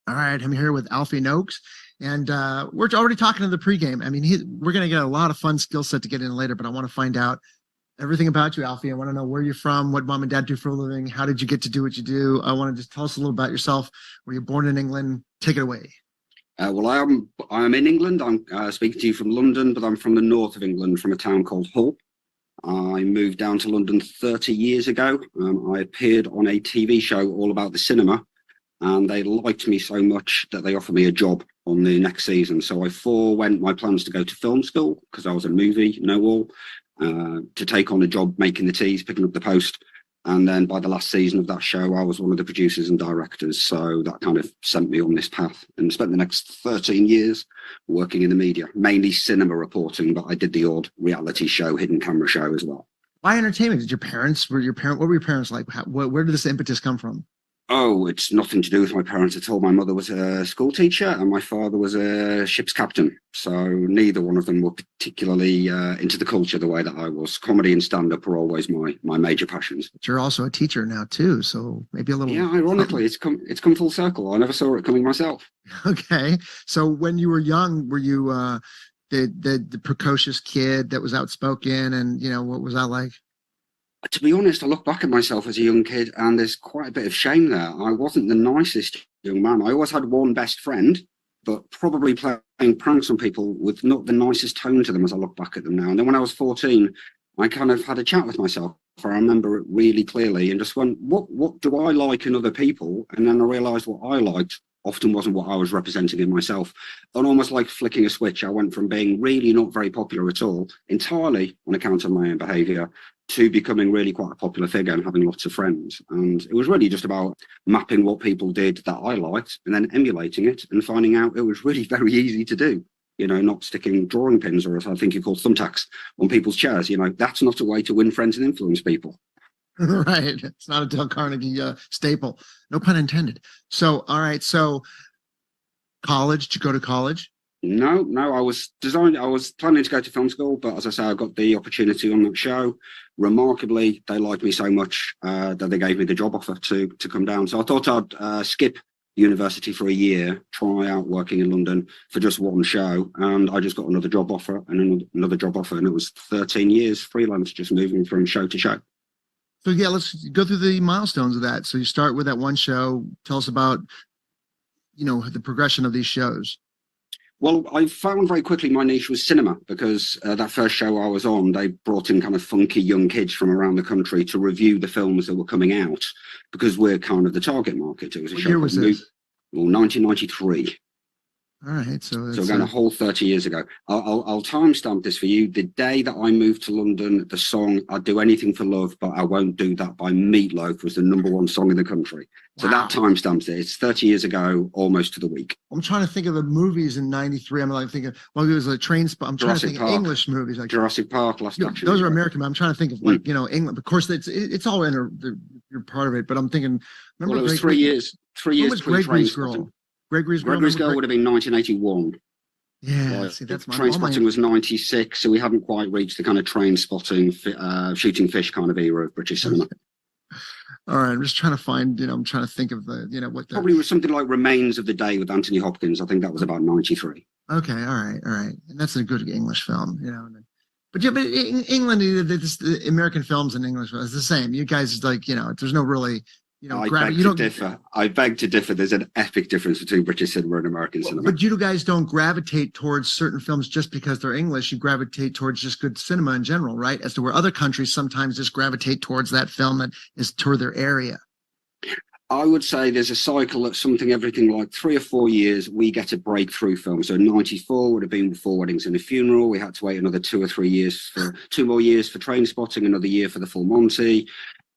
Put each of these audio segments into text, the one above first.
All right, I'm here with Alfie Noakes, and we're already talking in the pregame. I mean, we're going to get a lot of fun skill set to get in later, but I want to find out everything about you, Alfie. I want to know where you're from, what mom and dad do for a living, how did you get to do what you do? I want to just tell us a little about yourself. Were you born in England? Take it away. Well, I am in England. I'm speaking to you from London, but I'm from the north of England, from a town called Hull. I moved down to London 30 years ago. I appeared on a TV show all about the cinema, and they liked me so much that they offered me a job on the next season. So I forewent my plans to go to film school because I was a movie know-all, to take on a job making the teas, picking up the post. And then by the last season of that show, I was one of the producers and directors. So that kind of sent me on this path, and spent the next 13 years working in the media, mainly cinema reporting, but I did the odd reality show, hidden camera show as well. Why entertainment? What were your parents like? Where did this impetus come from? Oh, it's nothing to do with my parents at all. My mother was a school teacher and my father was a ship's captain. So neither one of them were particularly into the culture the way that I was. Comedy and stand-up were always my major passions. But you're also a teacher now too, so maybe a little. Yeah, ironically, it's come full circle. I never saw it coming myself. Okay, so when you were young, were you the precocious kid that was outspoken, and what was that like? To be honest, I look back at myself as a young kid and there's quite a bit of shame there. I wasn't the nicest young man. I always had one best friend, but probably playing pranks on people with not the nicest tone to them as I look back at them now. And then when I was 14, I kind of had a chat with myself. I remember it really clearly and just went, what do I like in other people? And then I realised what I liked often wasn't what I was representing in myself. And almost like flicking a switch, I went from being really not very popular at all, entirely on account of my own behaviour, to becoming really quite a popular figure and having lots of friends. And it was really just about mapping what people did that I liked and then emulating it and finding out it was really very easy to do. Not sticking drawing pins, or as I think you call thumbtacks, on people's chairs. That's not a way to win friends and influence people. Right. It's not a Dale Carnegie staple. No pun intended. So, all right. So college, did you go to college? No, I was planning to go to film school, but as I say, I got the opportunity on that show. Remarkably, they liked me so much that they gave me the job offer to come down. So I thought I'd skip university for a year, try out working in London for just one show, and I just got another job offer and another job offer, and it was 13 years freelance, just moving from show to show. So yeah, let's go through the milestones of that. So you start with that one show. Tell us about, the progression of these shows. Well, I found very quickly my niche was cinema, because that first show I was on, they brought in kind of funky young kids from around the country to review the films that were coming out, because we're kind of the target market. It was a What show year was this? Well, 1993. All right, so we're going a whole 30 years ago. I'll timestamp this for you. The day that I moved to London, the song "I'd Do Anything for Love, But I Won't Do That" by Meatloaf was the #1 song in the country. So wow. That timestamps it. It's 30 years ago, almost to the week. I'm trying to think of the movies in '93. I'm like thinking, well, it was a train spot. I'm trying Jurassic to think Park. of English movies like Jurassic Park, Last Action. Those are American, but I'm trying to think of England. Of course, it's all in you're part of it. But I'm thinking, remember, well, it was 3 years. 3 years. Was Gregory's Girl? Gregory's Girl would have been 1981. Yeah, see, that's Train Spotting was 96, so we haven't quite reached the kind of train spotting, shooting fish kind of era of British cinema. All right, I'm just trying to find, I'm trying to think of probably was something like Remains of the Day with Anthony Hopkins. I think that was about 93. Okay, all right, and that's a good English film, But yeah, but in England, the American films and English it's the same. You guys there's no really. I beg to differ. There's an epic difference between British cinema and American cinema. But you guys don't gravitate towards certain films just because they're English. You gravitate towards just good cinema in general, right? As to where other countries sometimes just gravitate towards that film that is toward their area. I would say there's a cycle of everything like 3 or 4 years, we get a breakthrough film. So 94 would have been Four Weddings and a Funeral. We had to wait another 2 or 3 years 2 more years for Train Spotting, another year for The Full Monty.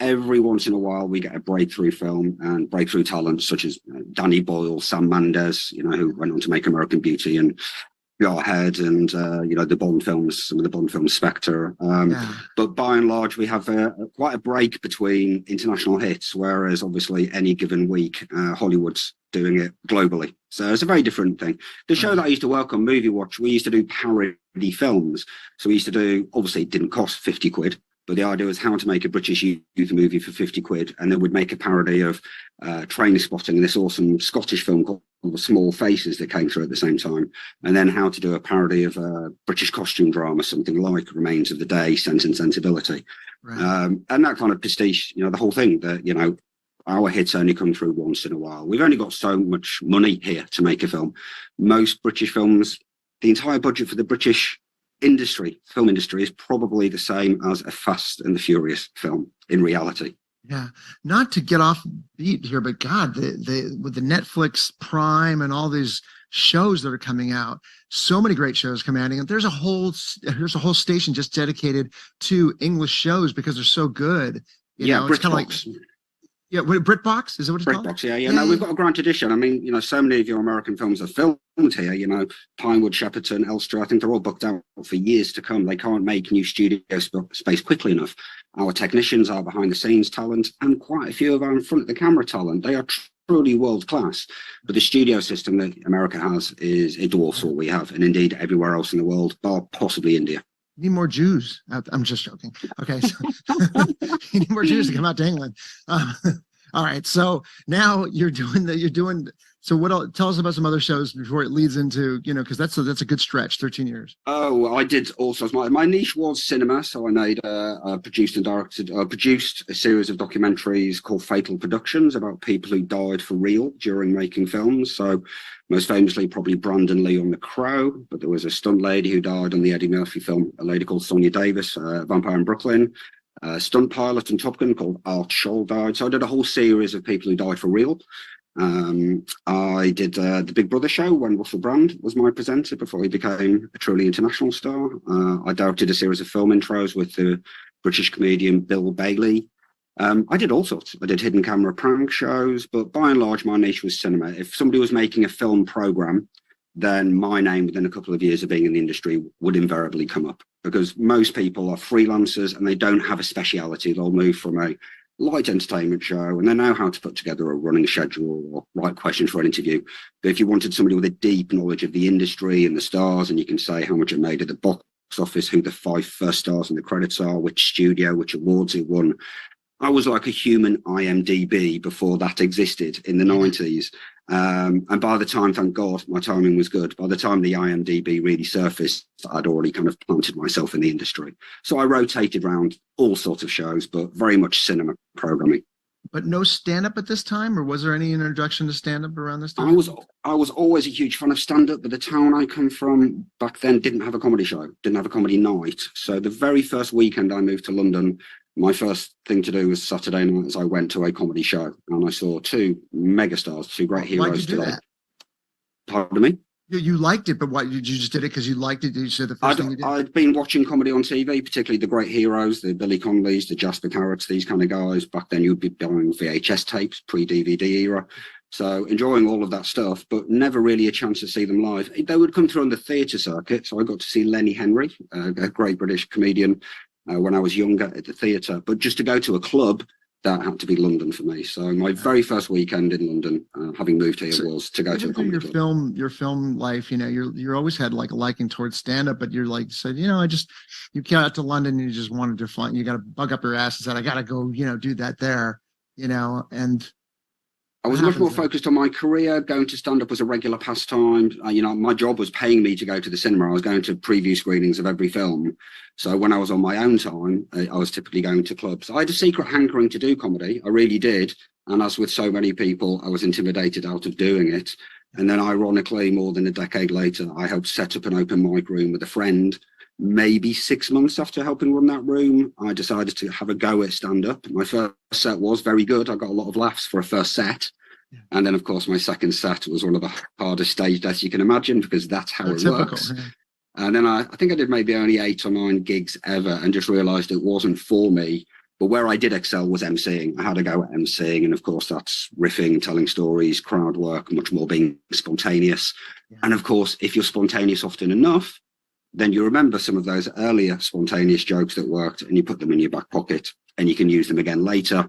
Every once in a while, we get a breakthrough film and breakthrough talent such as Danny Boyle, Sam Mendes, who went on to make American Beauty and Jarhead and, the Bond films, some of the Bond films, Spectre. But by and large, we have quite a break between international hits, whereas obviously any given week, Hollywood's doing it globally. So it's a very different thing. The show that I used to work on, Movie Watch, we used to do parody films. So we used to do, obviously it didn't cost 50 quid. But the idea was how to make a British youth movie for 50 quid. And then we'd make a parody of Train Spotting, this awesome Scottish film called the small faces that came through at the same time, and then how to do a parody of a British costume drama, something like Remains of the Day, Sense and Sensibility. Right. And that kind of pastiche, the whole thing that, our hits only come through once in a while. We've only got so much money here to make a film. Most British films, the entire budget for the British film industry, is probably the same as a Fast and the Furious film in reality. Yeah, not to get off beat here, but God, the with the Netflix Prime and all these shows that are coming out, so many great shows coming out, and there's a whole station just dedicated to English shows because they're so good. It's kind of like BritBox, is it what it's called? BritBox, no, we've got a grand tradition. I mean, so many of your American films are filmed here. Pinewood, Shepperton, Elstree. I think they're all booked out for years to come. They can't make new studio space quickly enough. Our technicians are behind the scenes talent, and quite a few of our in front of the camera talent. They are truly world class. But the studio system that America has it dwarfs what we have, and indeed everywhere else in the world, bar possibly India. You need more Jews. I'm just joking. Okay, so you need more Jews to come out to England. All right, so now you're doing. So what else? Tell us about some other shows before it leads into, because that's a good stretch, 13 years. Oh, I did also. My niche was cinema, so I made, produced a series of documentaries called Fatal Productions about people who died for real during making films. So most famously, probably Brandon Lee on The Crow, but there was a stunt lady who died on the Eddie Murphy film, a lady called Sonia Davis, Vampire in Brooklyn. Stunt pilot in Top Gun called Art Scholl died. So I did a whole series of people who died for real. I did the Big Brother show when Russell Brand was my presenter before he became a truly international star. I directed a series of film intros with the British comedian Bill Bailey. I did all sorts. I did hidden camera prank shows, but by and large, my niche was cinema. If somebody was making a film program, then my name within a couple of years of being in the industry would invariably come up, because most people are freelancers and they don't have a speciality. They'll move from a light entertainment show and they know how to put together a running schedule or write questions for an interview. But if you wanted somebody with a deep knowledge of the industry and the stars, and you can say how much it made at the box office, who the 5 first stars in the credits are, which studio, which awards it won. I was like a human IMDb before that existed in the 90s. And by the time, thank God, my timing was good. By the time the IMDb really surfaced, I'd already kind of planted myself in the industry. So I rotated around all sorts of shows, but very much cinema programming. But no stand-up at this time, or was there any introduction to stand-up around this time? I was always a huge fan of stand-up, but the town I come from back then didn't have a comedy show, didn't have a comedy night. So the very first weekend I moved to London, my first thing to do was Saturday night as I went to a comedy show, and I saw 2 megastars, 2 great heroes. Why'd you do that? Pardon me? You liked it, but why you just did it because you liked it? Did you say the first thing you did? I'd been watching comedy on TV, particularly the great heroes, the Billy Conleys, the Jasper Carrots, these kind of guys. Back then, you'd be buying VHS tapes, pre-DVD era. So enjoying all of that stuff, but never really a chance to see them live. They would come through on the theatre circuit, so I got to see Lenny Henry, a great British comedian, when I was younger at the theatre. But just to go to a club, that had to be London for me. So my very first weekend in London, having moved here, was to go to a comedy club. Your film life, you're always had like a liking towards stand-up, but you're like said, you got out to London and you just wanted to find, you got to bug up your ass and said, I got to go, do that there, and I was much more focused on my career. Going to stand up was a regular pastime. My job was paying me to go to the cinema. I was going to preview screenings of every film. So when I was on my own time, I was typically going to clubs. I had a secret hankering to do comedy. I really did. And as with so many people, I was intimidated out of doing it. And then ironically, more than a decade later, I helped set up an open mic room with a friend. Maybe 6 months after helping run that room, I decided to have a go at stand-up. My first set was very good. I got a lot of laughs for a first set. Yeah. And then, of course, my second set was one of the hardest stage deaths you can imagine, because that's how it works. Yeah. And then I think I did maybe only 8 or 9 gigs ever, and just realised it wasn't for me. But where I did excel was emceeing. I had a go at emceeing, and of course that's riffing, telling stories, crowd work, much more being spontaneous. Yeah. And of course, if you're spontaneous often enough, then you remember some of those earlier spontaneous jokes that worked, and you put them in your back pocket, and you can use them again later,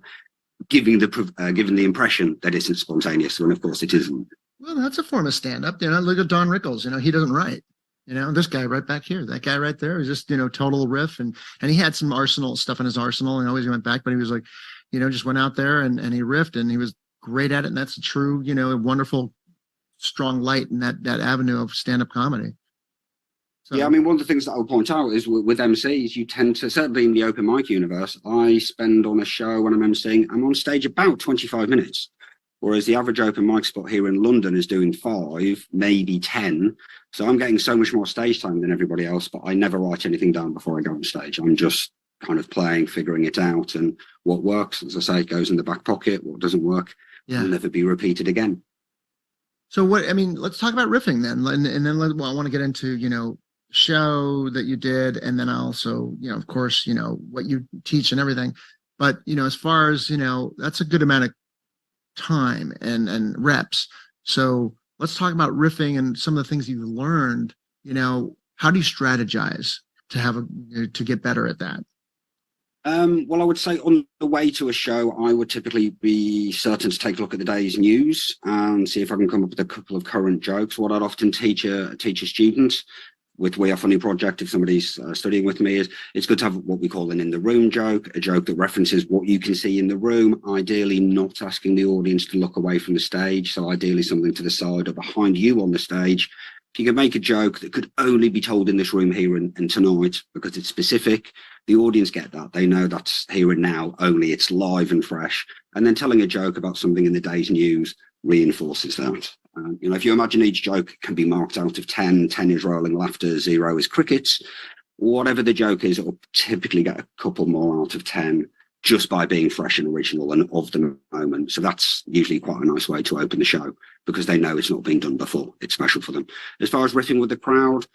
giving the impression that it's spontaneous, when of course it isn't. Well, that's a form of stand-up. Look at Don Rickles. He doesn't write. This guy right back here, that guy right there is just total riff, and he had some arsenal stuff in his arsenal, and always went back, but he was like, just went out there and he riffed, and he was great at it, and that's a true, wonderful strong light in that avenue of stand-up comedy. So, Yeah, I mean, one of the things that I'll point out is with MCs, you tend to, certainly in the open mic universe, I spend on a show when I'm MCing, I'm on stage about 25 minutes. Whereas the average open mic spot here in London is doing 5, maybe 10. So I'm getting so much more stage time than everybody else, but I never write anything down before I go on stage. I'm just kind of playing, figuring it out. And what works, as I say, goes in the back pocket. What doesn't work will never be repeated again. So let's talk about riffing then. And then I want to get into, show that you did. And then also, of course, what you teach and everything. But, as far as, that's a good amount of time and reps. So let's talk about riffing and some of the things you've learned. How do you strategize to get better at that? Well, I would say on the way to a show, I would typically be certain to take a look at the day's news and see if I can come up with a couple of current jokes. What I'd often teach a student with We Are Funny project, if somebody's studying with me, is it's good to have what we call an in the room joke, a joke that references what you can see in the room, ideally not asking the audience to look away from the stage. So ideally something to the side or behind you on the stage. If you can make a joke that could only be told in this room here and tonight because it's specific, the audience get that. They know that's here and now, only it's live and fresh. And then telling a joke about something in the day's news reinforces that. If you imagine each joke can be marked out of 10, 10 is rolling laughter, 0 is crickets, whatever the joke is, it will typically get a couple more out of 10 just by being fresh and original and of the moment. So that's usually quite a nice way to open the show because they know it's not been done before. It's special for them. As far as riffing with the crowd,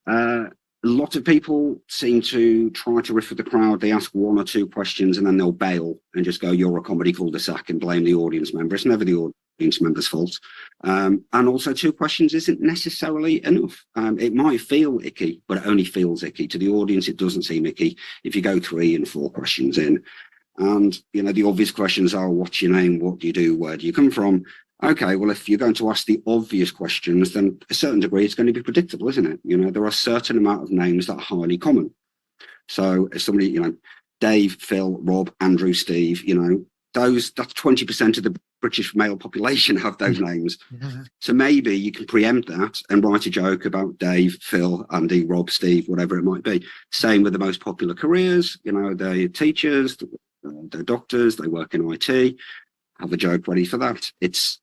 a lot of people seem to try to riff with the crowd. They ask 1 or 2 questions and then they'll bail and just go, you're a comedy cul-de-sac, and blame the audience member. It's never the audience member's fault. And also 2 questions isn't necessarily enough. It might feel icky, but it only feels icky. To the audience, it doesn't seem icky if you go 3 and 4 questions in. And, the obvious questions are, what's your name? What do you do? Where do you come from? Okay, well, if you're going to ask the obvious questions, then a certain degree, it's going to be predictable, isn't it? There are a certain amount of names that are highly common. So if somebody, Dave, Phil, Rob, Andrew, Steve, that's 20% of the British male population have those names. Yeah. So maybe you can preempt that and write a joke about Dave, Phil, Andy, Rob, Steve, whatever it might be. Same with the most popular careers, they're teachers, they're doctors, they work in IT, have a joke ready for that. It's,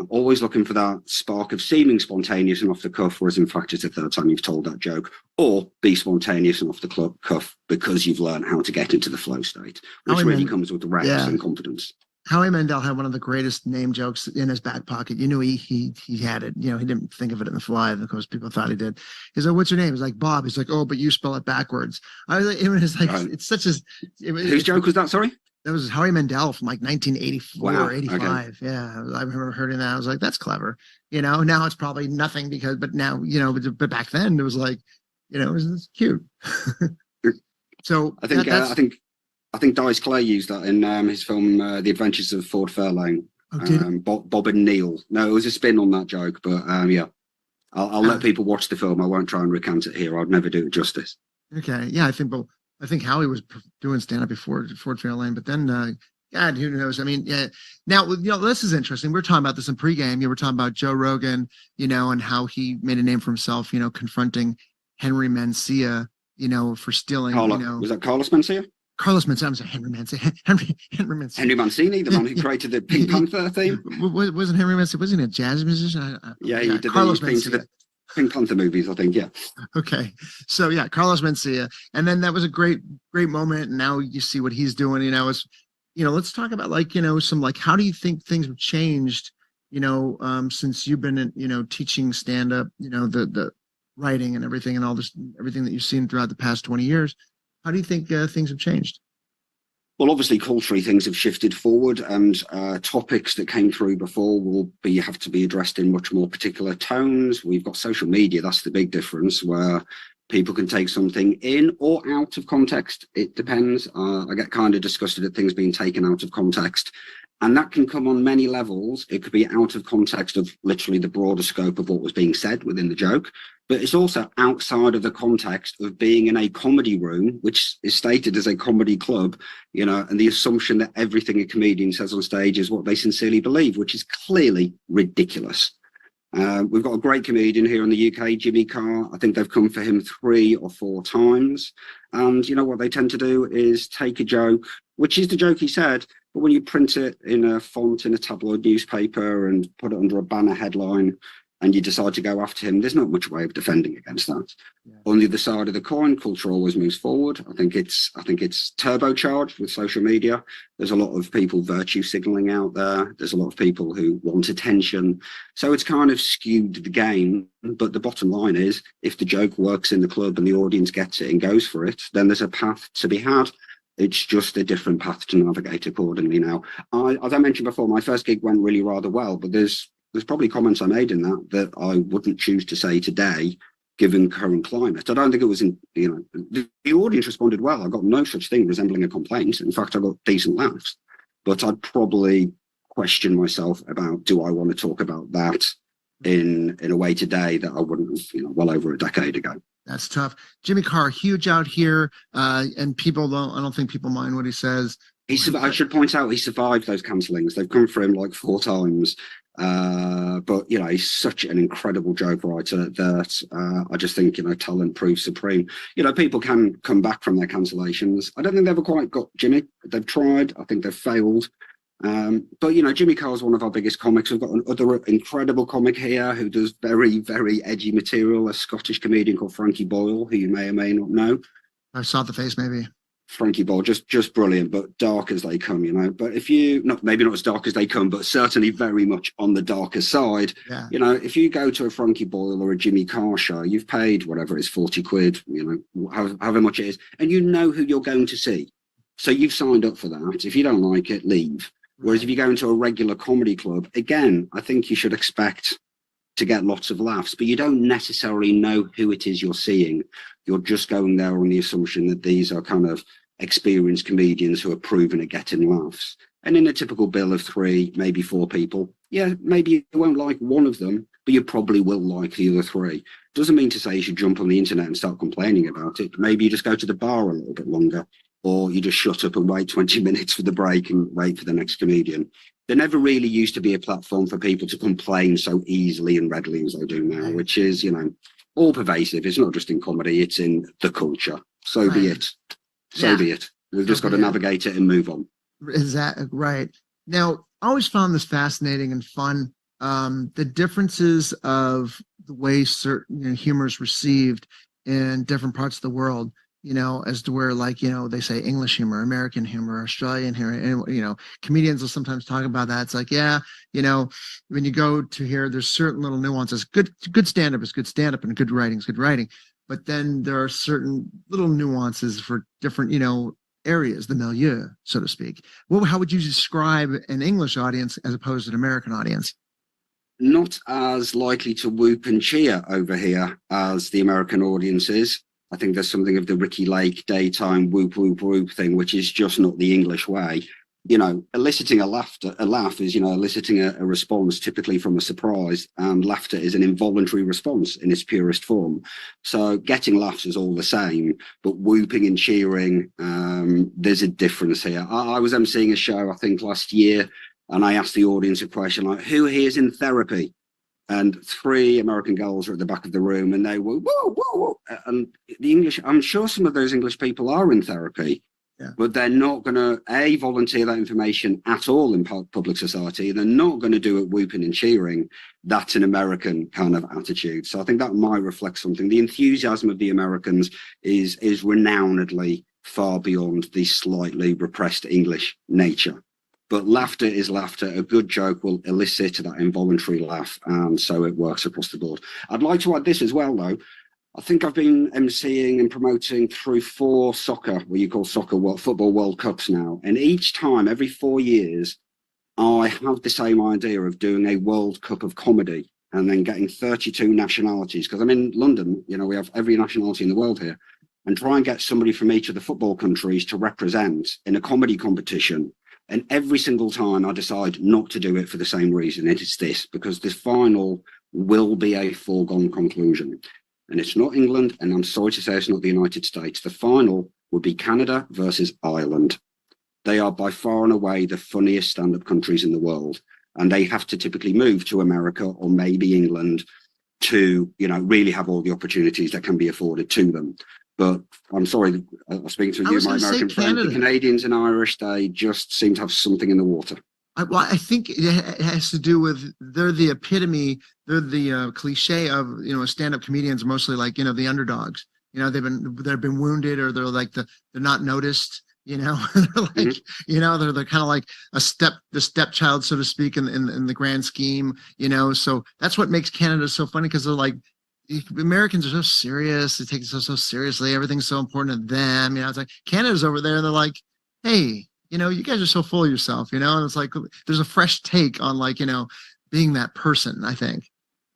always looking for that spark of seeming spontaneous and off the cuff, whereas in fact it's the third time you've told that joke, or be spontaneous and off the cuff because you've learned how to get into the flow state, which really comes with the reps and confidence. Howie Mandel had one of the greatest name jokes in his back pocket. He had it. He didn't think of it in the fly. Of course, people thought he did. He's like, "What's your name?" He's like, "Bob." He's like, "Oh, but you spell it backwards." I was like, it was like, it's such a. Whose joke was that? Sorry. That was Howie Mandel from like 1984 or 85. Okay. Yeah, I remember hearing that. I was like, that's clever. Now it's probably nothing but now, but back then it was like, it was cute. So I think Dice Clay used that in his film The Adventures of Ford Fairlane. Bob and Neil. No, it was a spin on that joke, but yeah. I'll let people watch the film. I won't try and recount it here. I'd never do it justice. Okay. Yeah, I think Howie was doing stand-up before Ford Fairlane, but then, God, who knows? I mean, yeah. Now, this is interesting. We're talking about this in pregame. You were talking about Joe Rogan, and how he made a name for himself, confronting Henry Mancilla, for stealing, Was that Carlos Mencia? Carlos Mencia. I'm sorry, Henry Mancilla. Henry Mancilla. Henry Mancini, the man who created the Pink Panther theme. Wasn't Henry Mancilla? Wasn't he a jazz musician? Yeah, he did. Carlos Mencia. Pink Panther movies, I think, yeah. Okay. So yeah, Carlos Mencia. And then that was a great moment. And now you see what he's doing, let's talk about some how do you think things have changed, since you've been, teaching stand up, the writing and everything and all this, everything that you've seen throughout the past 20 years. How do you think things have changed? Well, obviously, culturally, things have shifted forward, and topics that came through before will have to be addressed in much more particular tones. We've got social media. That's the big difference, where people can take something in or out of context. It depends. I get kind of disgusted at things being taken out of context. And that can come on many levels. It could be out of context of literally the broader scope of what was being said within the joke, but it's also outside of the context of being in a comedy room, which is stated as a comedy club, and the assumption that everything a comedian says on stage is what they sincerely believe, which is clearly ridiculous. We've got a great comedian here in the UK, Jimmy Carr. I think they've come for him 3 or 4 times. And you know what they tend to do is take a joke, which is the joke he said, but when you print it in a font in a tabloid newspaper and put it under a banner headline and you decide to go after him, there's not much way of defending against that. Yeah. On the other side of the coin, culture always moves forward. I think it's turbocharged with social media. There's a lot of people virtue signaling out there. There's a lot of people who want attention. So it's kind of skewed the game. But the bottom line is, if the joke works in the club and the audience gets it and goes for it, then there's a path to be had. It's just a different path to navigate accordingly now. As I mentioned before, my first gig went really rather well, but there's probably comments I made in that I wouldn't choose to say today, given current climate. I don't think it was the audience responded well. I got no such thing resembling a complaint. In fact, I got decent laughs, but I'd probably question myself about, do I want to talk about that in a way today that I wouldn't have, well over a decade ago. That's tough. Jimmy Carr, huge out here, and I don't think people mind what he says. I should point out, he survived those cancellings. They've come for him like 4 times. But he's such an incredible joke writer that I just think talent proves supreme. People can come back from their cancellations. I don't think they've ever quite got Jimmy. They've tried. I think they've failed. But Jimmy Carr is one of our biggest comics. We've got another incredible comic here who does very, very edgy material, a Scottish comedian called Frankie Boyle, who you may or may not know. I saw the face, maybe. Frankie Boyle, just brilliant, but dark as they come, But if maybe not as dark as they come, but certainly very much on the darker side. Yeah. If you go to a Frankie Boyle or a Jimmy Carr show, you've paid whatever it is, 40 quid, however much it is, and you know who you're going to see. So you've signed up for that. If you don't like it, leave. Whereas if you go into a regular comedy club, again, I think you should expect to get lots of laughs, but you don't necessarily know who it is you're seeing. You're just going there on the assumption that these are kind of experienced comedians who are proven at getting laughs. And in a typical bill of 3, maybe 4 people, maybe you won't like one of them, but you probably will like the other 3. Doesn't mean to say you should jump on the internet and start complaining about it. Maybe you just go to the bar a little bit longer, or you just shut up and wait 20 minutes for the break and wait for the next comedian. There never really used to be a platform for people to complain so easily and readily as they do now, which is, all pervasive. It's not just in comedy, it's in the culture. So be it. So be it. We've just got to navigate it and move on. Is that right? Now, I always found this fascinating and fun. The differences of the way certain humor is received in different parts of the world. As to where, they say English humor, American humor, Australian humor, and, comedians will sometimes talk about that. It's like, when you go to here, there's certain little nuances. Good stand-up is good stand-up and good writing is good writing. But then there are certain little nuances for different, areas, the milieu, so to speak. How would you describe an English audience as opposed to an American audience? Not as likely to whoop and cheer over here as the American audience is. I think there's something of the Ricky Lake daytime whoop, whoop, whoop thing, which is just not the English way. Eliciting a laugh is, eliciting a response typically from a surprise, and laughter is an involuntary response in its purest form. So getting laughs is all the same, but whooping and cheering, there's a difference here. I was emceeing a show, I think last year, and I asked the audience a question like, who here is in therapy? And 3 American girls were at the back of the room, and they were, whoa, whoa, whoa. And the English, I'm sure some of those English people are in therapy, but they're not going to, volunteer that information at all in public society. They're not going to do it whooping and cheering. That's an American kind of attitude. So I think that might reflect something. The enthusiasm of the Americans is renownedly far beyond the slightly repressed English nature. But laughter is laughter. A good joke will elicit that involuntary laugh, and so it works across the board. I'd like to add this as well, though. I think I've been emceeing and promoting through 4 football World Cups now. And each time, every 4 years, I have the same idea of doing a World Cup of comedy and then getting 32 nationalities. Because I'm in London, we have every nationality in the world here. And try and get somebody from each of the football countries to represent in a comedy competition. And every single time I decide not to do it for the same reason. It is this, because this final will be a foregone conclusion. And it's not England, and I'm sorry to say it's not the United States. The final would be Canada versus Ireland. They are by far and away the funniest stand-up countries in the world. and they have to typically move to America or maybe England to, you know, really have all the opportunities that can be afforded to them. But I'm sorry, I'm speaking to you, my American friend. The Canadians and Irish, they just seem to have something in the water. I think it has to do with they're the epitome, they're the cliche of, you know, stand-up comedians, mostly like, you know, the underdogs. You know, they've been wounded, or they're like they're not noticed. You know, they're like, you know, they're kind of like the stepchild, so to speak, in the grand scheme. You know, so that's what makes Canada so funny, because they're like, Americans are so serious. They take it so seriously. Everything's so important to them. You know, it's like Canada's over there, and they're like, hey, you know, you guys are so full of yourself, you know, and it's like there's a fresh take on, like, you know, being that person, I think.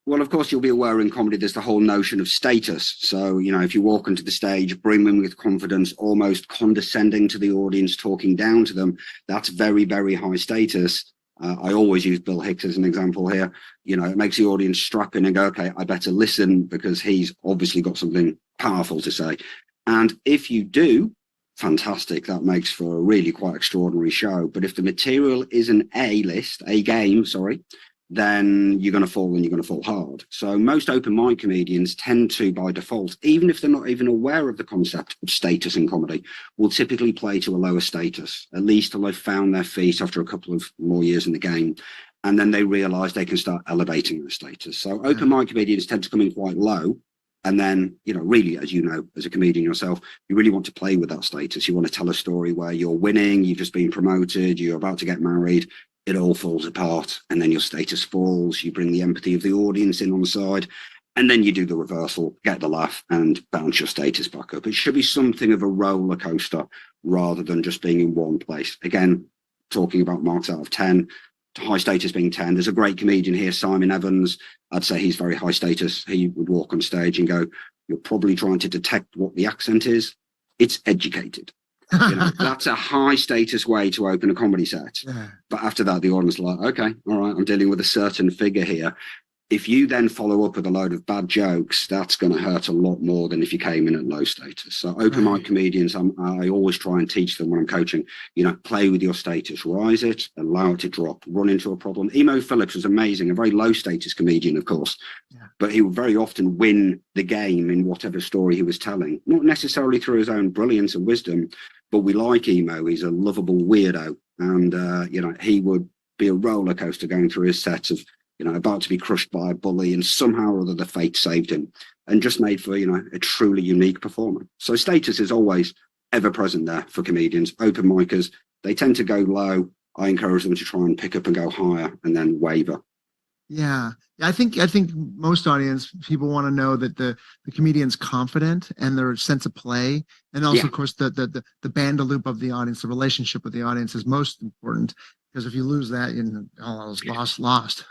Well, of course, you'll be aware in comedy there's the whole notion of status. So, you know, if you walk onto the stage, brimming with confidence, almost condescending to the audience, talking down to them, that's very, very high status. I always use Bill Hicks as an example here. You know, it makes the audience strap in and go, okay, I better listen, because he's obviously got something powerful to say. And if you do, fantastic, that makes for a really quite extraordinary show. But if the material is an A game, then you're going to fall, and you're going to fall hard. So most open mic comedians tend to, by default, even if they're not even aware of the concept of status in comedy, will typically play to a lower status, at least till they've found their feet after a couple of more years in the game. And then they realize they can start elevating their status. So open mic comedians tend to come in quite low. And then, you know, really, as you know, as a comedian yourself, you really want to play with that status. You want to tell a story where you're winning, you've just been promoted, you're about to get married. It all falls apart, and then your status falls. You bring the empathy of the audience in on the side, and then you do the reversal, get the laugh, and bounce your status back up. It should be something of a roller coaster rather than just being in one place. Again, talking about marks out of 10, high status being 10. There's a great comedian here, Simon Evans. I'd say he's very high status. He would walk on stage and go, "You're probably trying to detect what the accent is. It's educated." You know, that's a high status way to open a comedy set. But after that, the audience is like, okay, all right, I'm dealing with a certain figure here. If you then follow up with a load of bad jokes, that's going to hurt a lot more than if you came in at low status. So open mic comedians, I always try and teach them when I'm coaching, you know, play with your status, rise it, allow it to drop, run into a problem. Emo Phillips was amazing, a very low status comedian, of course, but he would very often win the game in whatever story he was telling, not necessarily through his own brilliance and wisdom, but we like Emo. He's a lovable weirdo. And, you know, he would be a roller coaster going through his sets of, you know, about to be crushed by a bully, and somehow or other the fate saved him, and just made for, you know, a truly unique performer. So status is always ever present there for comedians. Open micers, they tend to go low. I encourage them to try and pick up and go higher, and then waver. Yeah, I think most audience people want to know that the comedian's confident, and their sense of play, and also of course the bandaloop of the audience, the relationship with the audience is most important, because if you lose that, you know, all is lost.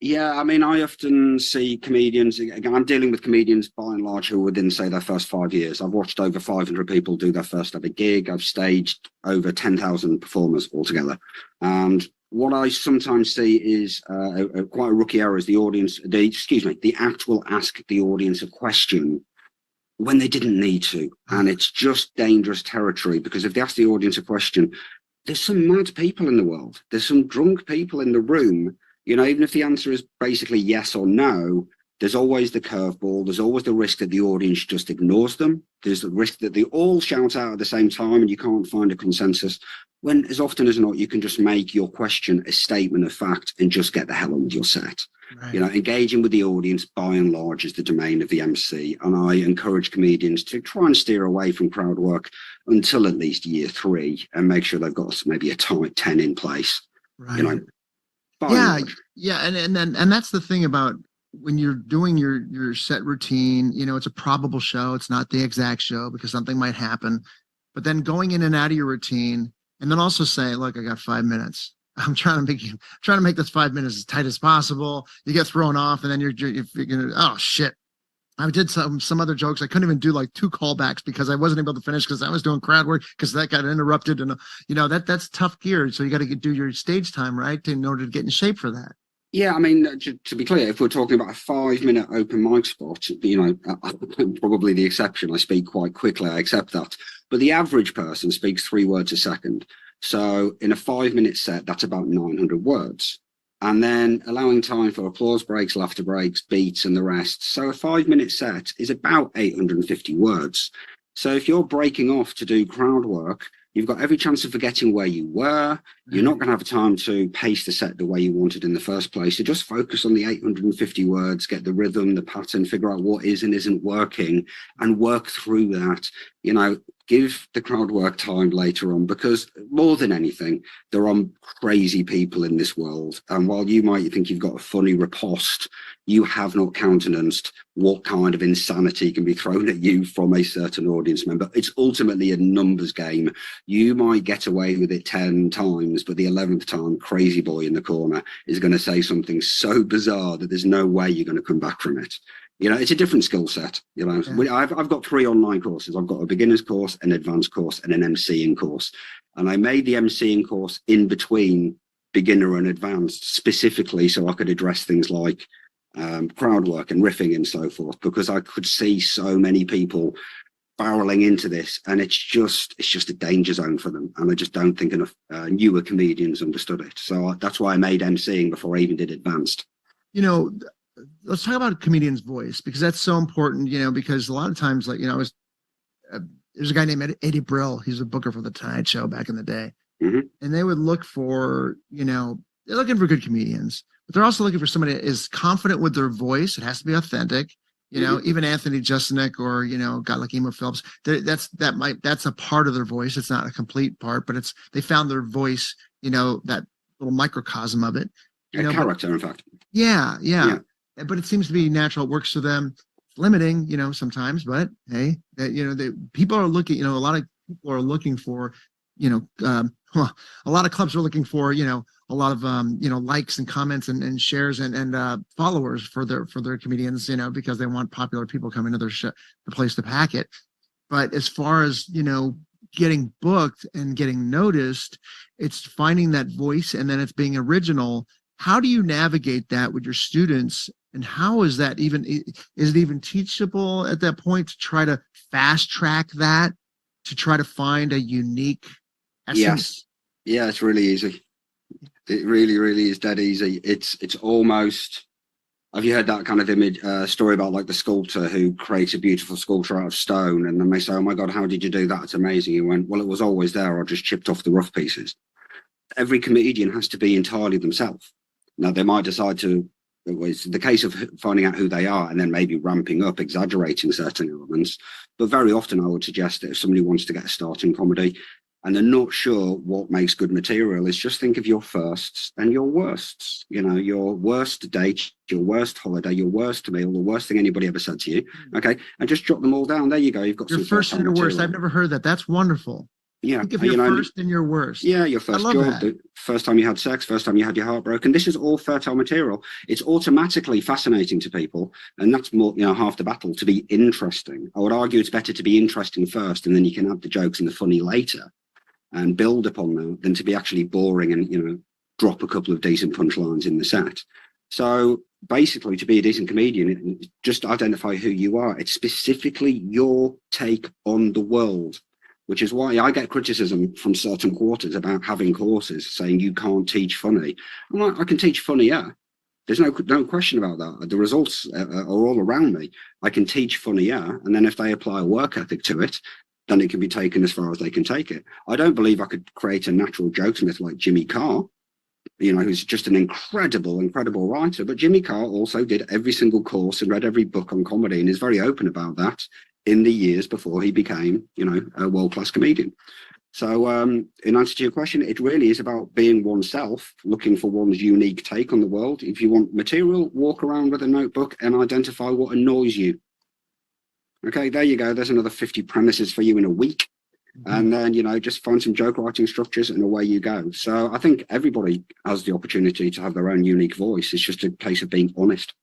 Yeah, I mean, I often see comedians, again, I'm dealing with comedians by and large who are within, say, their first 5 years. I've watched over 500 people do their first ever gig. I've staged over 10,000 performers altogether. And what I sometimes see is quite a rookie error is the actual ask the audience a question when they didn't need to. And it's just dangerous territory, because if they ask the audience a question, there's some mad people in the world. There's some drunk people in the room. You know, even if the answer is basically yes or no, there's always the curveball. There's always the risk that the audience just ignores them. There's the risk that they all shout out at the same time and you can't find a consensus. When, as often as not, you can just make your question a statement of fact and just get the hell on with your set. Right. You know, engaging with the audience by and large is the domain of the MC. And I encourage comedians to try and steer away from crowd work until at least year 3, and make sure they've got maybe a tight 10 in place. Right. You know. And that's the thing about when you're doing your set routine, you know, it's a probable show. It's not the exact show, because something might happen. But then going in and out of your routine, and then also say, look, I got 5 minutes. I'm trying to make this 5 minutes as tight as possible. You get thrown off, and then you're figuring, oh shit, I did some other jokes. I couldn't even do like 2 callbacks because I wasn't able to finish because I was doing crowd work, because that got interrupted. And you know, that's tough gear. So you got to do your stage time right in order to get in shape for that. Yeah, I mean, to be clear, if we're talking about a 5-minute open mic spot, you know, I'm probably the exception. I speak quite quickly. I accept that. But the average person speaks 3 words a second. So in a 5-minute set, that's about 900 words. and then allowing time for applause breaks, laughter breaks, beats, and the rest. So a 5-minute set is about 850 words. So if you're breaking off to do crowd work, you've got every chance of forgetting where you were. You're not going to have time to pace the set the way you wanted in the first place. So just focus on the 850 words, get the rhythm, the pattern, figure out what is and isn't working, and work through that. You know, give the crowd work time later on, because more than anything, there are crazy people in this world. And while you might think you've got a funny riposte, you have not countenanced what kind of insanity can be thrown at you from a certain audience member. It's ultimately a numbers game. You might get away with it 10 times, but the 11th time, crazy boy in the corner is going to say something so bizarre that there's no way you're going to come back from it. You know, it's a different skill set. You know, yeah. I've got 3 online courses. I've got a beginner's course, an advanced course, and an MCing course. And I made the MCing course in between beginner and advanced, specifically so I could address things like crowd work and riffing and so forth, because I could see so many people barreling into this, and it's just a danger zone for them. And I just don't think enough newer comedians understood it. So that's why I made MCing before I even did advanced. You know, let's talk about a comedian's voice, because that's so important, you know, because a lot of times, like, you know, there's a guy named Eddie Brill. He's a booker for the Tonight Show back in the day. Mm-hmm. And they would look for, you know, they're looking for good comedians, but they're also looking for somebody that is confident with their voice. It has to be authentic. You know, even Anthony Jeselnik, or, you know, a guy like Emo Phillips, that's a part of their voice. It's not a complete part, but they found their voice, you know, that little microcosm of it. You know, character, in fact. Yeah. But it seems to be natural. It works for them. It's limiting, you know, sometimes, but hey, you know, people are looking, you know, a lot of people are looking for, you know, a lot of clubs are looking for, you know, a lot of, you know, likes and comments and shares and followers for their comedians, you know, because they want popular people coming to their show, the place to pack it. But as far as, you know, getting booked and getting noticed, it's finding that voice, and then it's being original. How do you navigate that with your students? And how is that is it even teachable at that point to try to fast track that, to try to find a unique essence? Yeah, it's really easy. It really, really is dead easy. It's almost, have you heard that kind of image, story about like the sculptor who creates a beautiful sculpture out of stone, and then they say, oh my God, how did you do that? It's amazing. He went, well, it was always there. I just chipped off the rough pieces. Every comedian has to be entirely themselves. Now, they might decide to, it's the case of finding out who they are and then maybe ramping up, exaggerating certain elements. But very often I would suggest that if somebody wants to get a start in comedy and they're not sure what makes good material, is just think of your firsts and your worsts. You know, your worst date, your worst holiday, your worst meal, the worst thing anybody ever said to you. Okay. And just jot them all down. There you go. You've got your first and your worst. I've never heard that. That's wonderful. Yeah. Think of your first and your worst. Yeah, your first job, the first time you had sex, first time you had your heart broken. This is all fertile material. It's automatically fascinating to people. And that's more, you know, half the battle, to be interesting. I would argue it's better to be interesting first, and then you can add the jokes and the funny later and build upon them, than to be actually boring and, you know, drop a couple of decent punchlines in the set. So basically, to be a decent comedian, just identify who you are. It's specifically your take on the world, which is why I get criticism from certain quarters about having courses saying you can't teach funny. I'm like, I can teach funny, yeah. There's no question about that. The results are all around me. I can teach funny, yeah. And then if they apply a work ethic to it, then it can be taken as far as they can take it. I don't believe I could create a natural jokesmith like Jimmy Carr, you know, who's just an incredible writer. But Jimmy Carr also did every single course and read every book on comedy, and is very open about that in the years before he became, you know, a world-class comedian. So in answer to your question, it really is about being oneself, looking for one's unique take on the world. If you want material, walk around with a notebook and identify what annoys you. Okay, there you go. There's another 50 premises for you in a week. Mm-hmm. And then, you know, just find some joke writing structures and away you go. So I think everybody has the opportunity to have their own unique voice. It's just a case of being honest.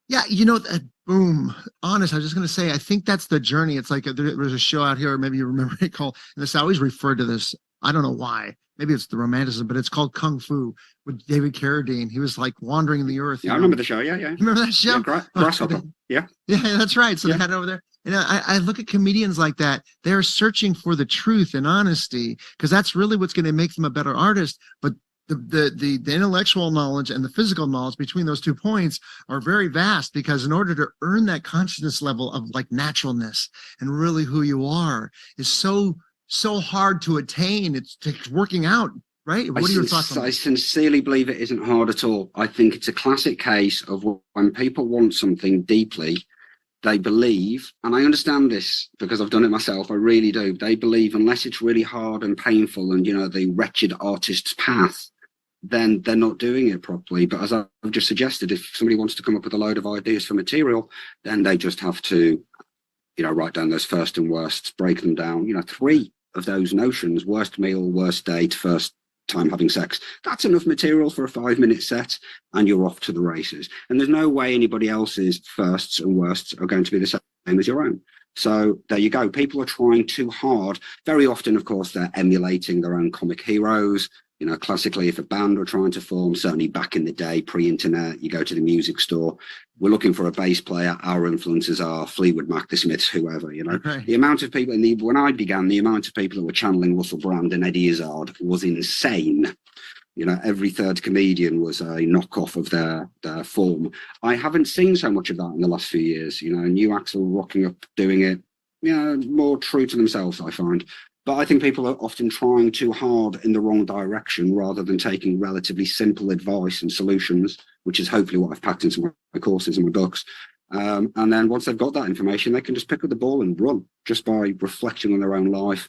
Yeah, you know, boom, honest. I was just going to say, I think that's the journey. It's like there was a show out here, maybe you remember it, called, and this, I always refer to this, I don't know why, maybe it's the romanticism, but it's called Kung Fu with David Carradine. He was like wandering the earth. Yeah, I remember the show. Yeah. You remember that show? Yeah, Grasshopper. Yeah, that's right. So they had it over there. And I look at comedians like that. They're searching for the truth and honesty, because that's really what's going to make them a better artist. But the intellectual knowledge and the physical knowledge between those 2 points are very vast, because in order to earn that consciousness level of like naturalness and really who you are is so hard to attain. It takes working out, right? What are your thoughts on I that? sincerely believe it isn't hard at all. I think it's a classic case of when people want something deeply, they believe, and I understand this because I've done it myself, I really do. They believe unless it's really hard and painful and, the wretched artist's path, then they're not doing it properly. But as I've just suggested, if somebody wants to come up with a load of ideas for material, then they just have to, write down those first and worsts, break them down. 3 of those notions: worst meal, worst date, first time having sex. That's enough material for a 5-minute set, and you're off to the races. And there's no way anybody else's firsts and worsts are going to be the same as your own. So there you go. People are trying too hard. Very often, of course, they're emulating their own comic heroes. Classically, if a band were trying to form, certainly back in the day, pre-internet, you go to the music store, we're looking for a bass player. Our influences are Fleetwood Mac, The Smiths, whoever, Right. The amount of people, when I began, the amount of people that were channeling Russell Brand and Eddie Izzard was insane. Every third comedian was a knockoff of their form. I haven't seen so much of that in the last few years. New acts are rocking up, doing it, more true to themselves, I find. But I think people are often trying too hard in the wrong direction rather than taking relatively simple advice and solutions, which is hopefully what I've packed into my courses and my books. And then once they've got that information, they can just pick up the ball and run just by reflecting on their own life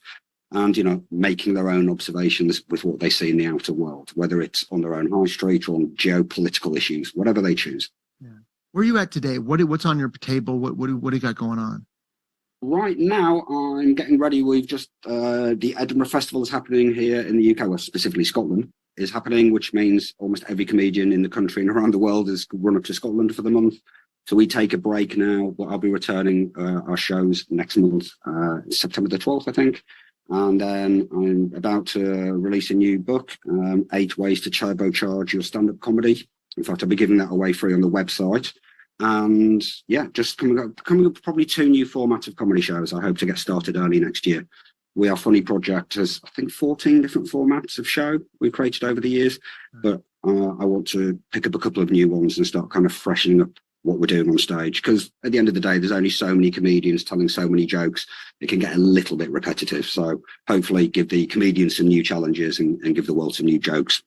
and, making their own observations with what they see in the outer world, whether it's on their own high street or on geopolitical issues, whatever they choose. Yeah. Where are you at today? What's on your table? What do you got going on? Right now, I'm getting ready. We've just, the Edinburgh Festival is happening here in the UK, well, specifically Scotland is happening, which means almost every comedian in the country and around the world has run up to Scotland for the month. So we take a break now. I'll be returning our shows next month, September the 12th, I think. And then I'm about to release a new book, 8 Ways to Turbocharge Your Stand-Up Comedy. In fact, I'll be giving that away free on the website. And yeah, just coming up probably 2 new formats of comedy shows. I hope to get started early next year. We Are Funny Project has, I think, 14 different formats of show we've created over the years, but I want to pick up a couple of new ones and start kind of freshening up what we're doing on stage, because at the end of the day, there's only so many comedians telling so many jokes. It can get a little bit repetitive. So hopefully give the comedians some new challenges and give the world some new jokes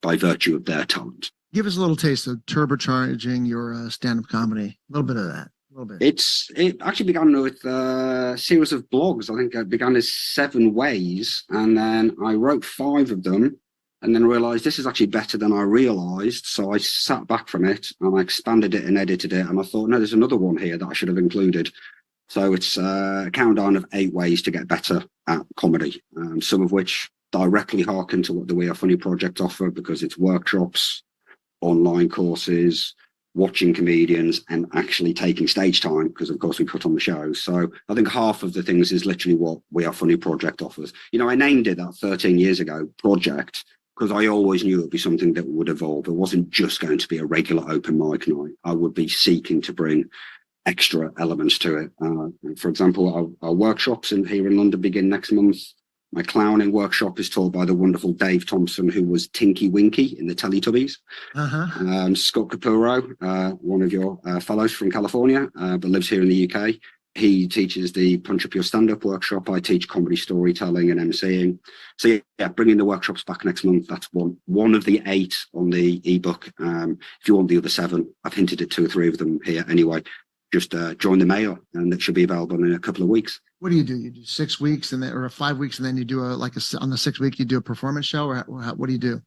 by virtue of their talent. Give us a little taste of turbocharging your stand-up comedy. A little bit of that. A little bit. It actually began with a series of blogs. I think it began as 7 ways, and then I wrote 5 of them, and then realized this is actually better than I realized. So I sat back from it and I expanded it and edited it, and I thought, no, there's another one here that I should have included. So it's a countdown of 8 ways to get better at comedy, some of which directly harken to what the We Are Funny project offer, because it's workshops, online courses, watching comedians, and actually taking stage time, because of course we put on the shows. So I think half of the things is literally what We Are Funny project offers. I named it that 13 years ago, project, because I always knew it would be something that would evolve. It wasn't just going to be a regular open mic night. I would be seeking to bring extra elements to it. For example, our workshops here in London begin next month. My clowning workshop is taught by the wonderful Dave Thompson, who was Tinky Winky in the Teletubbies. Scott Capurro, one of your fellows from California, but lives here in the UK. He teaches the Punch Up Your Stand-Up workshop. I teach comedy storytelling and emceeing. So yeah, bringing the workshops back next month. That's one of the 8 on the ebook. If you want the other 7, I've hinted at 2 or 3 of them here anyway. Just join the mail, and it should be available in a couple of weeks. What do? You do 6 weeks or 5 weeks, and then you do on the 6th week you do a performance show, or what do you do?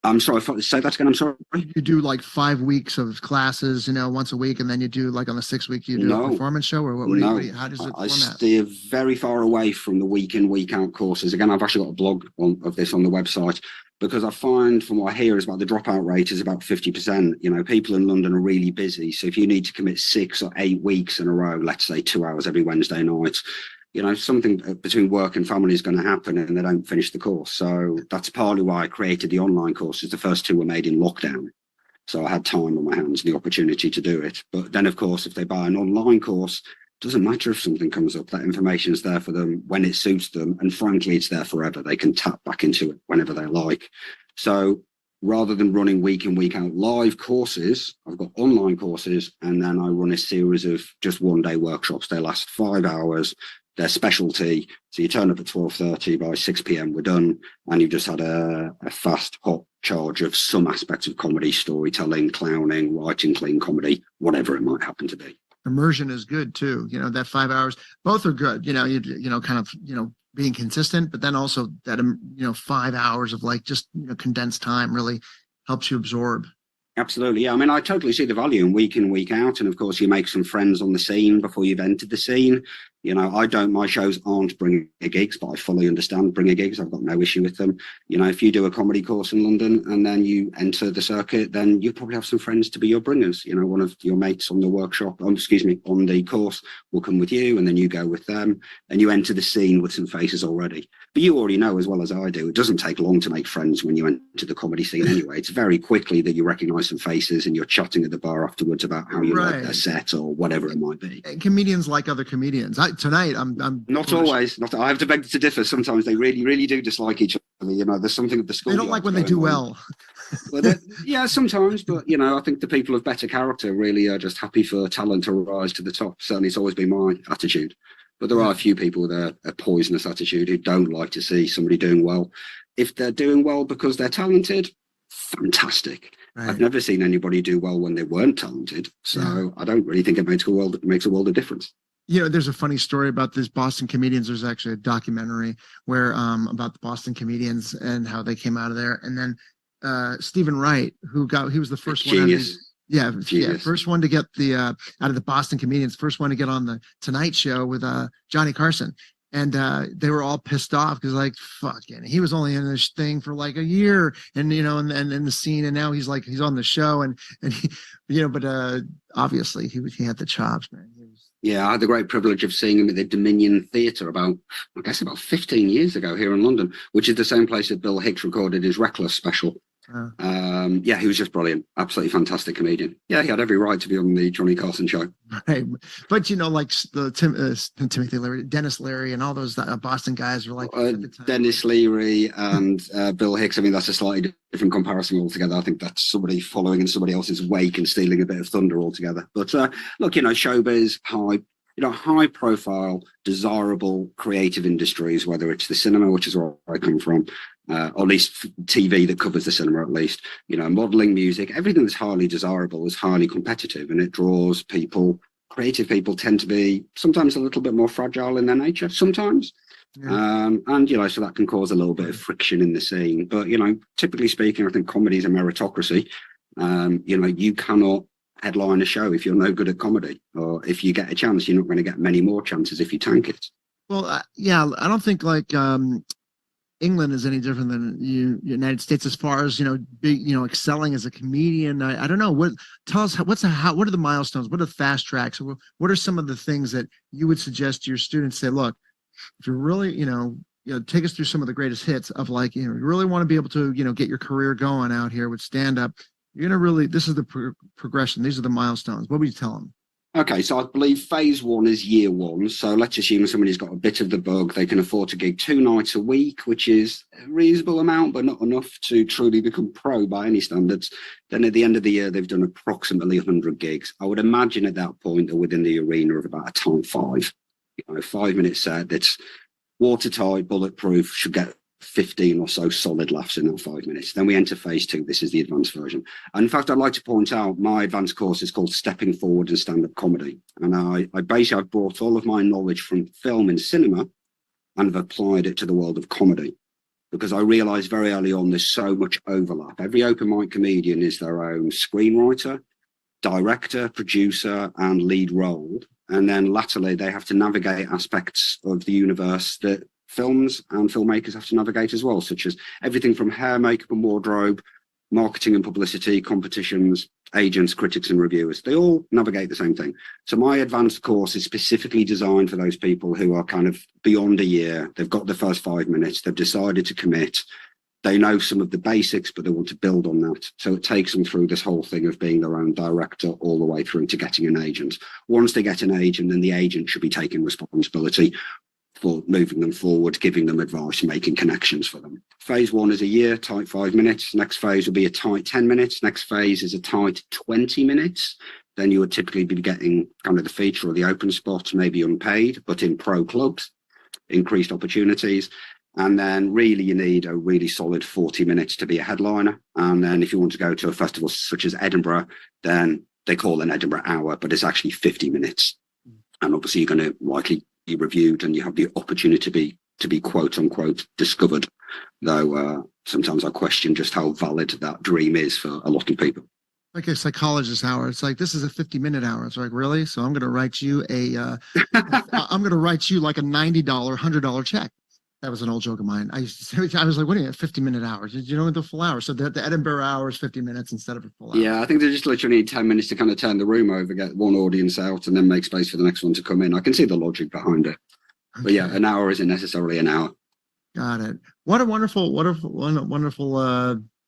I'm sorry, say that again. I'm sorry. You do like 5 weeks of classes, once a week, and then you do like on the 6th week you do a performance show, or what? How does it? I steer very far away from the week in, week out courses. Again, I've actually got a blog of this on the website, because I find from what I hear is about the dropout rate is about 50%. People in London are really busy. So if you need to commit 6 or 8 weeks in a row, let's say 2 hours every Wednesday night, something between work and family is going to happen, and they don't finish the course. So that's partly why I created the online courses. The first 2 were made in lockdown. So I had time on my hands and the opportunity to do it. But then, of course, if they buy an online course, it doesn't matter if something comes up. That information is there for them when it suits them. And frankly, it's there forever. They can tap back into it whenever they like. So rather than running week in, week out live courses, I've got online courses, and then I run a series of just 1-day workshops. They last 5 hours. They're specialty. So you turn up at 12:30, by 6 p.m. we're done, and you've just had a fast, hot charge of some aspect of comedy, storytelling, clowning, writing clean comedy, whatever it might happen to be. Immersion is good too. That 5 hours, both are good. Kind of, being consistent, but then also that, 5 hours of like just, condensed time really helps you absorb. Absolutely. Yeah. I mean, I totally see the value in, week out. And of course, you make some friends on the scene before you've entered the scene. My shows aren't bringer gigs, but I fully understand bringer gigs. I've got no issue with them. If you do a comedy course in London and then you enter the circuit, then you probably have some friends to be your bringers. One of your mates on the on the course will come with you, and then you go with them, and you enter the scene with some faces already. But you already know as well as I do, it doesn't take long to make friends when you enter the comedy scene anyway. It's very quickly that you recognise some faces and you're chatting at the bar afterwards about how you like their set or whatever it might be. And comedians like other comedians. Tonight, I'm not always. I have to beg to differ. Sometimes they really, really do dislike each other. There's something of the school. They don't like when they do well. Yeah, sometimes, but I think the people of better character really are just happy for talent to rise to the top. Certainly, it's always been my attitude. But there are a few people with a poisonous attitude who don't like to see somebody doing well. If they're doing well because they're talented, fantastic. Right. I've never seen anybody do well when they weren't talented. So I don't really think it makes a world of difference. There's a funny story about these Boston comedians. There's actually a documentary where about the Boston comedians and how they came out of there. And then Stephen Wright, he was the first one. First one to get the out of the Boston comedians, first one to get on the Tonight Show with Johnny Carson. And they were all pissed off because, like, fucking, he was only in this thing for like a year, and and in the scene, and now he's on the show, and he, but obviously he had the chops, man. Yeah, I had the great privilege of seeing him at the Dominion Theatre about 15 years ago here in London, which is the same place that Bill Hicks recorded his Reckless special. He was just brilliant. Absolutely fantastic comedian. Yeah, he had every right to be on the Johnny Carson show. Right. But, like the Timothy Leary, Dennis Leary, and all those Boston guys were like... Dennis Leary and Bill Hicks, I mean, that's a slightly different comparison altogether. I think that's somebody following in somebody else's wake and stealing a bit of thunder altogether. But look, showbiz, high profile, desirable creative industries, whether it's the cinema, which is where I come from, or at least TV that covers the cinema, at least, modeling, music, everything that's highly desirable is highly competitive, and it draws people. Creative people tend to be sometimes a little bit more fragile in their nature, sometimes. Yeah. So that can cause a little bit of friction in the scene. But, typically speaking, I think comedy is a meritocracy. You cannot headline a show if you're no good at comedy, or if you get a chance, you're not going to get many more chances if you tank it. Well, I don't think like England is any different than United States as far as excelling as a comedian. I don't know. What are the milestones? What are the fast tracks? What are some of the things that you would suggest to your students? Say, look, if you really take us through some of the greatest hits of you really want to be able to get your career going out here with stand up. You're gonna really. This is the progression. These are the milestones. What would you tell them? Okay, so I believe phase 1 is year 1. So let's assume somebody's got a bit of the bug. They can afford to gig 2 nights a week, which is a reasonable amount, but not enough to truly become pro by any standards. Then at the end of the year, they've done approximately 100 gigs. I would imagine at that point they're within the arena of about a time 5. 5-minute set that's watertight, bulletproof, should get 15 or so solid laughs in that 5 minutes. Then we enter phase 2. This is the advanced version. And in fact, I'd like to point out my advanced course is called Stepping Forward in Stand-Up Comedy. And I've brought all of my knowledge from film and cinema and have applied it to the world of comedy, because I realized very early on there's so much overlap. Every open mic comedian is their own screenwriter, director, producer, and lead role. And then latterly, they have to navigate aspects of the universe that films and filmmakers have to navigate as well, such as everything from hair, makeup and wardrobe, marketing and publicity, competitions, agents, critics and reviewers. They all navigate the same thing. So my advanced course is specifically designed for those people who are kind of beyond a year. They've got the first 5 minutes. They've decided to commit. They know some of the basics, but they want to build on that. So it takes them through this whole thing of being their own director all the way through to getting an agent. Once they get an agent, then the agent should be taking responsibility for moving them forward, giving them advice, making connections for them. Phase 1 is a year, tight 5 minutes. Next phase will be a tight 10 minutes. Next phase is a tight 20 minutes. Then you would typically be getting kind of the feature or the open spot, maybe unpaid, but in pro clubs, increased opportunities. And then really you need a really solid 40 minutes to be a headliner. And then if you want to go to a festival such as Edinburgh, then they call an Edinburgh hour, but it's actually 50 minutes. And obviously you're going to likely be reviewed and you have the opportunity to be quote unquote discovered. Though sometimes I question just how valid that dream is for a lot of people. Like a psychologist hour. It's like, this is a 50-minute hour. It's like, really? So I'm going to write you I'm going to write you like a $90, $100 check. That was an old joke of mine. I used to say, I was like, what are you at 50-minute hours? Did you know the full hour? So the Edinburgh hour is 50 minutes instead of a full hour. Yeah, I think they just literally need 10 minutes to kind of turn the room over, get one audience out, and then make space for the next one to come in. I can see the logic behind it. Okay. But yeah, an hour isn't necessarily an hour. Got it. What a wonderful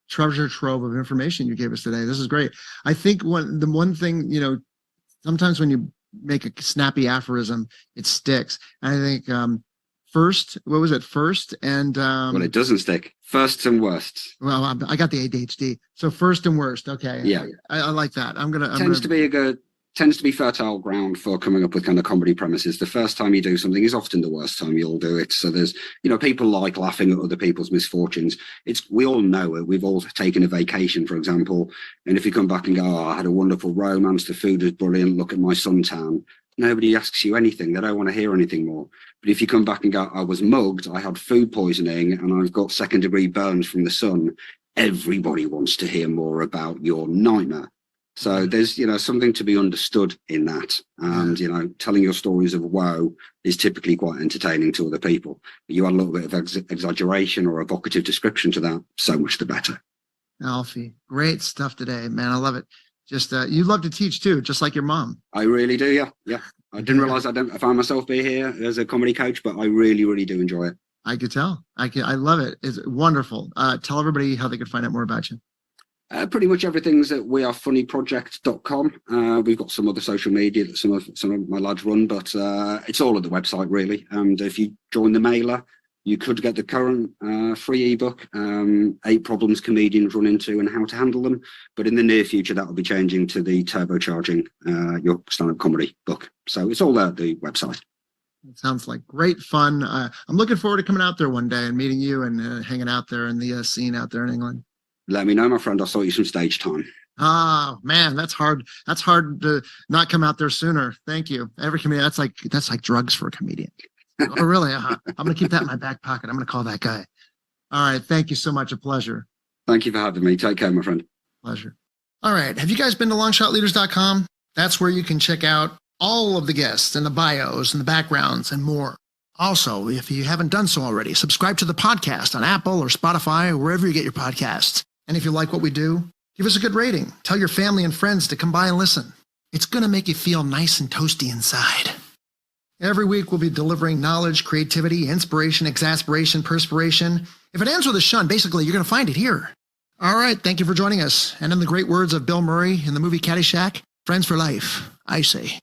treasure trove of information you gave us today. This is great. I think the one thing, sometimes when you make a snappy aphorism, it sticks. And I think first, what was it? First and well, it doesn't stick. First and worst. Well, I got the ADHD. So first and worst. Okay. Yeah. I like that. Tends to be fertile ground for coming up with kind of comedy premises. The first time you do something is often the worst time you'll do it. So there's, people like laughing at other people's misfortunes. We all know it. We've all taken a vacation, for example. And if you come back and go, oh, I had a wonderful romance, the food was brilliant, look at my suntan. Nobody asks you anything. They don't want to hear anything more. But if you come back and go, I was mugged, I had food poisoning, and I've got 2nd-degree burns from the sun, everybody wants to hear more about your nightmare. So there's, something to be understood in that. And, telling your stories of woe is typically quite entertaining to other people. You add a little bit of exaggeration or evocative description to that, so much the better. Alfie, great stuff today, man. I love it. Just, you love to teach too, just like your mom. I really do, yeah. Yeah. I didn't realize I found myself be here as a comedy coach, but I really, really do enjoy it. I could tell. I love it. It's wonderful. Tell everybody how they could find out more about you. Pretty much everything's at wearefunnyproject.com. We've got some other social media that some of my lads run, but it's all at the website really. And if you join the mailer, you could get the current free ebook, 8 problems comedians run into and how to handle them. But in the near future, that will be changing to the turbocharging your stand-up comedy book. So it's all there at the website. It sounds like great fun. I'm looking forward to coming out there one day and meeting you and hanging out there in the scene out there in England. Let me know, my friend. I'll sort you some stage time. Oh man, that's hard. That's hard to not come out there sooner. Thank you. Every comedian, that's like drugs for a comedian. Oh, really? I'm going to keep that in my back pocket. I'm going to call that guy. All right. Thank you so much. A pleasure. Thank you for having me. Take care, my friend. Pleasure. All right. Have you guys been to longshotleaders.com? That's where you can check out all of the guests and the bios and the backgrounds and more. Also, if you haven't done so already, subscribe to the podcast on Apple or Spotify or wherever you get your podcasts. And if you like what we do, give us a good rating. Tell your family and friends to come by and listen. It's going to make you feel nice and toasty inside. Every week, we'll be delivering knowledge, creativity, inspiration, exasperation, perspiration. If it ends with a shun, basically, you're going to find it here. All right. Thank you for joining us. And in the great words of Bill Murray in the movie Caddyshack, friends for life, I say.